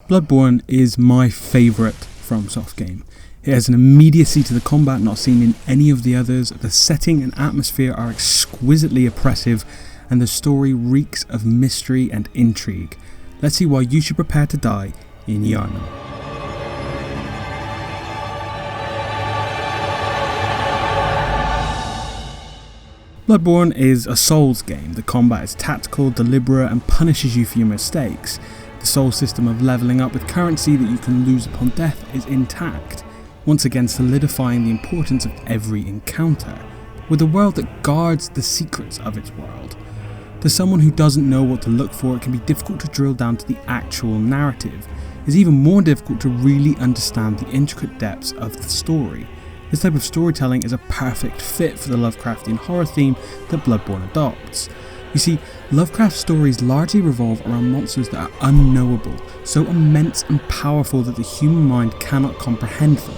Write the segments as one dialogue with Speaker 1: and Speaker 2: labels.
Speaker 1: Bloodborne is my favourite FromSoft game. It has an immediacy to the combat not seen in any of the others, the setting and atmosphere are exquisitely oppressive, and the story reeks of mystery and intrigue. Let's see why you should prepare to die in Yharnam. Bloodborne is a Souls game. The combat is tactical, deliberate, and punishes you for your mistakes. The Souls system of levelling up with currency that you can lose upon death is intact, once again solidifying the importance of every encounter, with a world that guards the secrets of its world. To someone who doesn't know what to look for, it can be difficult to drill down to the actual narrative. It's even more difficult to really understand the intricate depths of the story. This type of storytelling is a perfect fit for the Lovecraftian horror theme that Bloodborne adopts. You see, Lovecraft stories largely revolve around monsters that are unknowable, so immense and powerful that the human mind cannot comprehend them.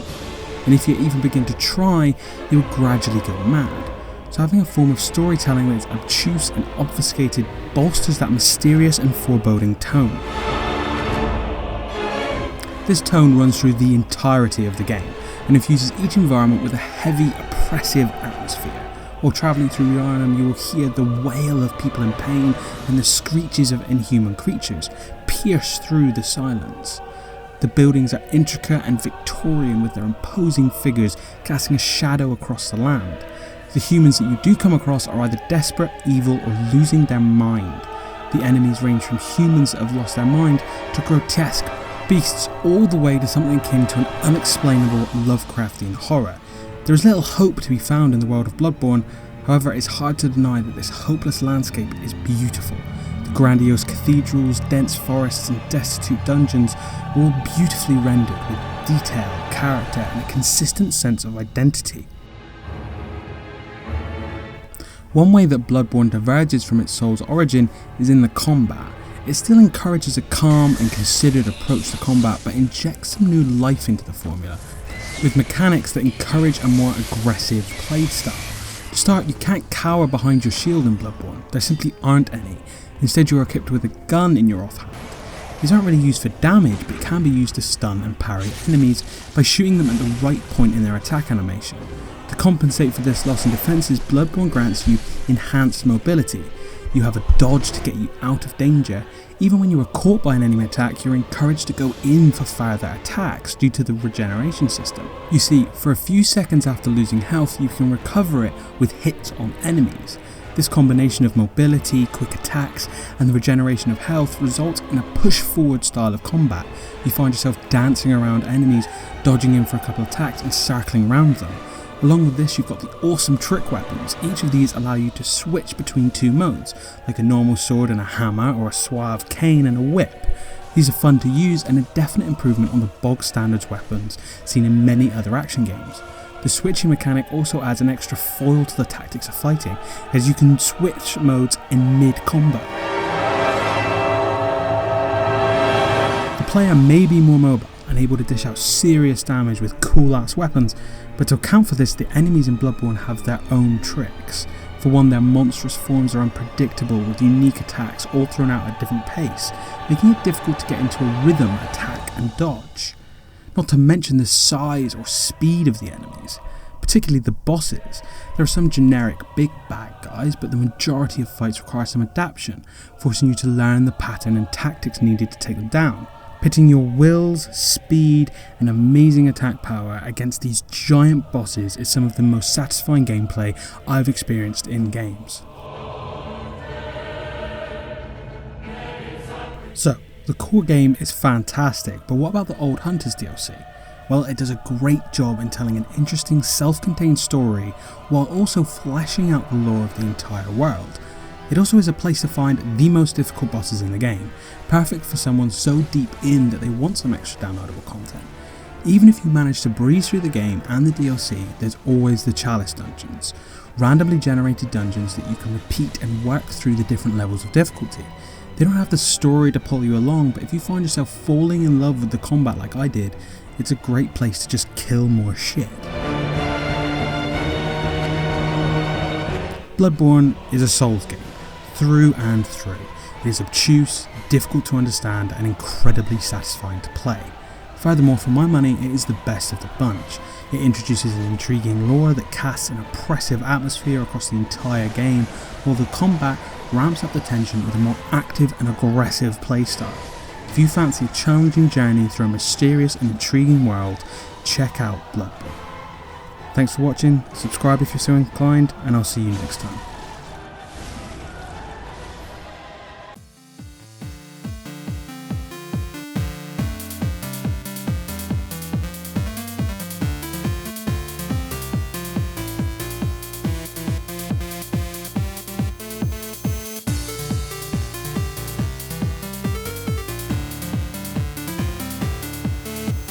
Speaker 1: And if you even begin to try, you will gradually go mad. So having a form of storytelling that is obtuse and obfuscated bolsters that mysterious and foreboding tone. This tone runs through the entirety of the game, and infuses each environment with a heavy, oppressive atmosphere. While travelling through Yharnam, you will hear the wail of people in pain and the screeches of inhuman creatures pierce through the silence. The buildings are intricate and Victorian, with their imposing figures casting a shadow across the land. The humans that you do come across are either desperate, evil, or losing their mind. The enemies range from humans that have lost their mind to grotesque beasts, all the way to something akin to an unexplainable Lovecraftian horror. There is little hope to be found in the world of Bloodborne, however it is hard to deny that this hopeless landscape is beautiful. The grandiose cathedrals, dense forests and destitute dungeons are all beautifully rendered with detail, character and a consistent sense of identity. One way that Bloodborne diverges from its Souls origin is in the combat. It still encourages a calm and considered approach to combat, but injects some new life into the formula, with mechanics that encourage a more aggressive playstyle. To start, you can't cower behind your shield in Bloodborne, there simply aren't any. Instead you are equipped with a gun in your offhand. These aren't really used for damage, but can be used to stun and parry enemies by shooting them at the right point in their attack animation. To compensate for this loss in defences, Bloodborne grants you enhanced mobility. You have a dodge to get you out of danger. Even when you are caught by an enemy attack, you're encouraged to go in for further attacks due to the regeneration system. You see, for a few seconds after losing health, you can recover it with hits on enemies. This combination of mobility, quick attacks, and the regeneration of health results in a push-forward style of combat. You find yourself dancing around enemies, dodging in for a couple of attacks and circling around them. Along with this, you've got the awesome trick weapons. Each of these allow you to switch between two modes, like a normal sword and a hammer, or a suave cane and a whip. These are fun to use and a definite improvement on the bog standards weapons seen in many other action games. The switching mechanic also adds an extra foil to the tactics of fighting, as you can switch modes in mid-combo. The player may be more mobile and able to dish out serious damage with cool ass weapons, but to account for this, the enemies in Bloodborne have their own tricks. For one, their monstrous forms are unpredictable, with unique attacks all thrown out at a different pace, making it difficult to get into a rhythm, attack and dodge. Not to mention the size or speed of the enemies, particularly the bosses. There are some generic big bad guys, but the majority of fights require some adaptation, forcing you to learn the pattern and tactics needed to take them down. Pitting your wills, speed and amazing attack power against these giant bosses is some of the most satisfying gameplay I've experienced in games. So, the core game is fantastic, but what about the Old Hunters DLC? Well, it does a great job in telling an interesting self-contained story while also fleshing out the lore of the entire world. It also is a place to find the most difficult bosses in the game, perfect for someone so deep in that they want some extra downloadable content. Even if you manage to breeze through the game and the DLC, there's always the Chalice dungeons, randomly generated dungeons that you can repeat and work through the different levels of difficulty. They don't have the story to pull you along, but if you find yourself falling in love with the combat like I did, it's a great place to just kill more shit. Bloodborne is a Souls game, through and through. It is obtuse, difficult to understand and incredibly satisfying to play. Furthermore, for my money, it is the best of the bunch. It introduces an intriguing lore that casts an oppressive atmosphere across the entire game, while the combat ramps up the tension with a more active and aggressive playstyle. If you fancy a challenging journey through a mysterious and intriguing world, check out Bloodborne. Thanks for watching, subscribe if you're so inclined, and I'll see you next time.